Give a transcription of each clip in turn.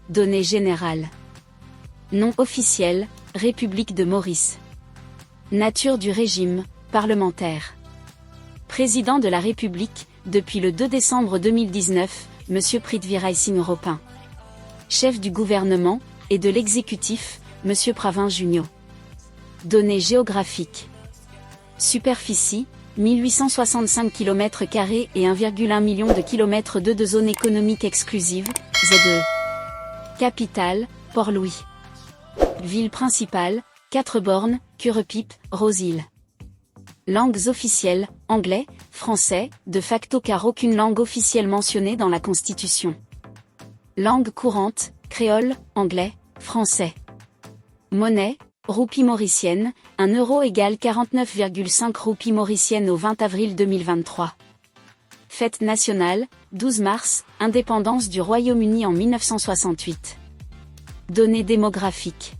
Données générales. Nom officiel, République de Maurice. Nature du régime, parlementaire. Président de la République, depuis le 2 décembre 2019, M. Prithviraj Singh Rapin. Chef du gouvernement, et de l'exécutif, M. Pravin Junio. Données géographiques. Superficie, 1865 km² et 1,1 million de km² de zone économique exclusive, ZE. Capitale, Port-Louis. Ville principale, 4 bornes, Curepipe, Rose-Île. Langues officielles, anglais, français, de facto car aucune langue officielle mentionnée dans la Constitution. Langue courante, créole, anglais, français. Monnaie, roupie mauricienne, 1 euro égale 49,5 roupies mauriciennes au 20 avril 2023. Fête nationale, 12 mars, indépendance du Royaume-Uni en 1968. Données démographiques.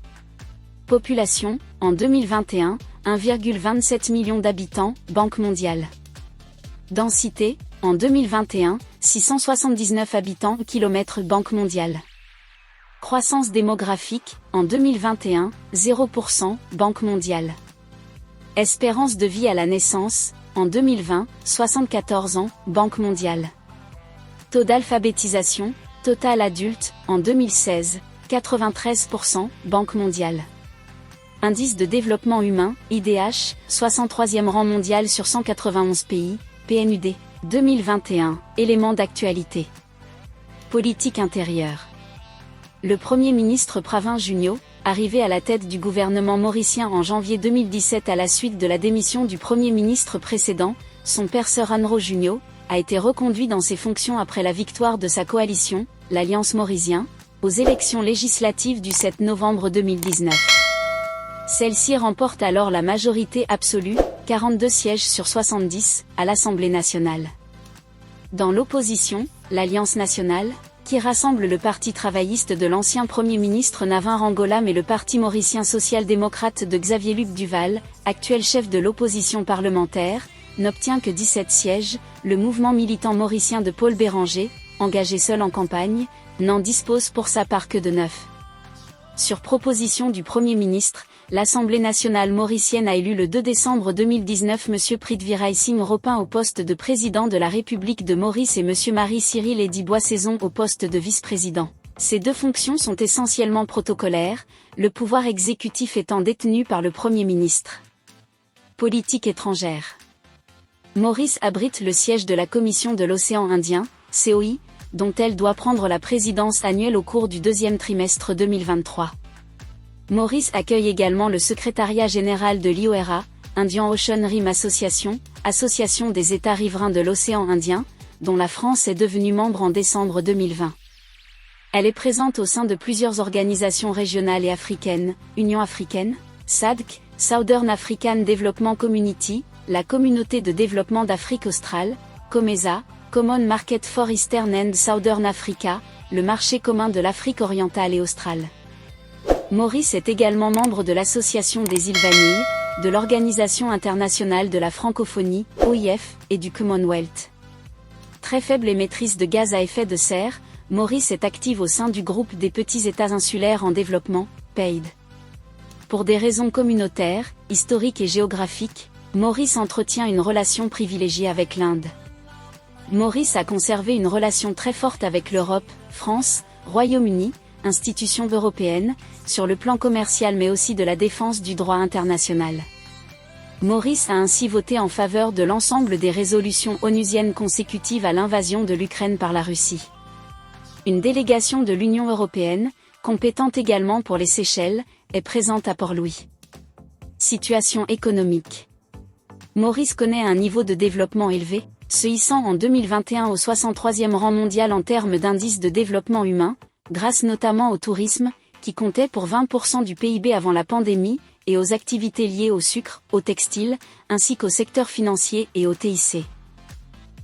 Population, en 2021, 1,27 million d'habitants, Banque mondiale. Densité, en 2021, 679 habitants km Banque mondiale. Croissance démographique, en 2021, 0%, Banque mondiale. Espérance de vie à la naissance, en 2020, 74 ans, Banque mondiale. Taux d'alphabétisation, total adulte, en 2016, 93%, Banque mondiale. Indice de développement humain, IDH, 63e rang mondial sur 191 pays, PNUD, 2021, éléments d'actualité. Politique intérieure. Le Premier ministre Pravin Junio, arrivé à la tête du gouvernement mauricien en janvier 2017 à la suite de la démission du Premier ministre précédent, son père Sir Anro Junio, a été reconduit dans ses fonctions après la victoire de sa coalition, l'Alliance Mauricien, aux élections législatives du 7 novembre 2019. Celle-ci remporte alors la majorité absolue, 42 sièges sur 70, à l'Assemblée nationale. Dans l'opposition, l'Alliance nationale, qui rassemble le Parti travailliste de l'ancien Premier ministre Navin Rangolam et le Parti mauricien social-démocrate de Xavier-Luc Duval, actuel chef de l'opposition parlementaire, n'obtient que 17 sièges. Le mouvement militant mauricien de Paul Béranger, engagé seul en campagne, n'en dispose pour sa part que de 9. Sur proposition du Premier ministre, l'Assemblée nationale mauricienne a élu le 2 décembre 2019 M. Prithviraj Singh Rapin au poste de président de la République de Maurice et M. Marie-Cyril Eddy Boissaison au poste de vice-président. Ces deux fonctions sont essentiellement protocolaires, le pouvoir exécutif étant détenu par le Premier ministre. Politique étrangère. Maurice abrite le siège de la Commission de l'Océan Indien, COI, dont elle doit prendre la présidence annuelle au cours du deuxième trimestre 2023. Maurice accueille également le secrétariat général de l'IORA, Indian Ocean Rim Association, association des États riverains de l'océan Indien, dont la France est devenue membre en décembre 2020. Elle est présente au sein de plusieurs organisations régionales et africaines, Union africaine, SADC, Southern African Development Community, la Communauté de développement d'Afrique australe, COMESA, Common Market for Eastern and Southern Africa, le marché commun de l'Afrique orientale et australe. Maurice est également membre de l'Association des îles Vanille, de l'Organisation internationale de la francophonie, OIF, et du Commonwealth. Très faible émettrice de gaz à effet de serre, Maurice est active au sein du groupe des petits États insulaires en développement, PEID. Pour des raisons communautaires, historiques et géographiques, Maurice entretient une relation privilégiée avec l'Inde. Maurice a conservé une relation très forte avec l'Europe, France, Royaume-Uni, institutions européennes, sur le plan commercial mais aussi de la défense du droit international. Maurice a ainsi voté en faveur de l'ensemble des résolutions onusiennes consécutives à l'invasion de l'Ukraine par la Russie. Une délégation de l'Union européenne, compétente également pour les Seychelles, est présente à Port-Louis. Situation économique. Maurice connaît un niveau de développement élevé, se hissant en 2021 au 63e rang mondial en termes d'indice de développement humain, grâce notamment au tourisme, qui comptait pour 20% du PIB avant la pandémie, et aux activités liées au sucre, au textile, ainsi qu'au secteur financier et au TIC.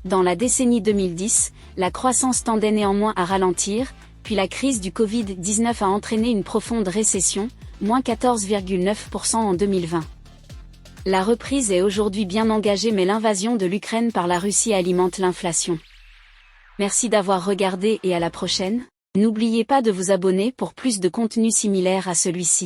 Dans la décennie 2010, la croissance tendait néanmoins à ralentir, puis la crise du Covid-19 a entraîné une profonde récession, moins 14,9% en 2020. La reprise est aujourd'hui bien engagée mais l'invasion de l'Ukraine par la Russie alimente l'inflation. Merci d'avoir regardé et à la prochaine. N'oubliez pas de vous abonner pour plus de contenu similaire à celui-ci.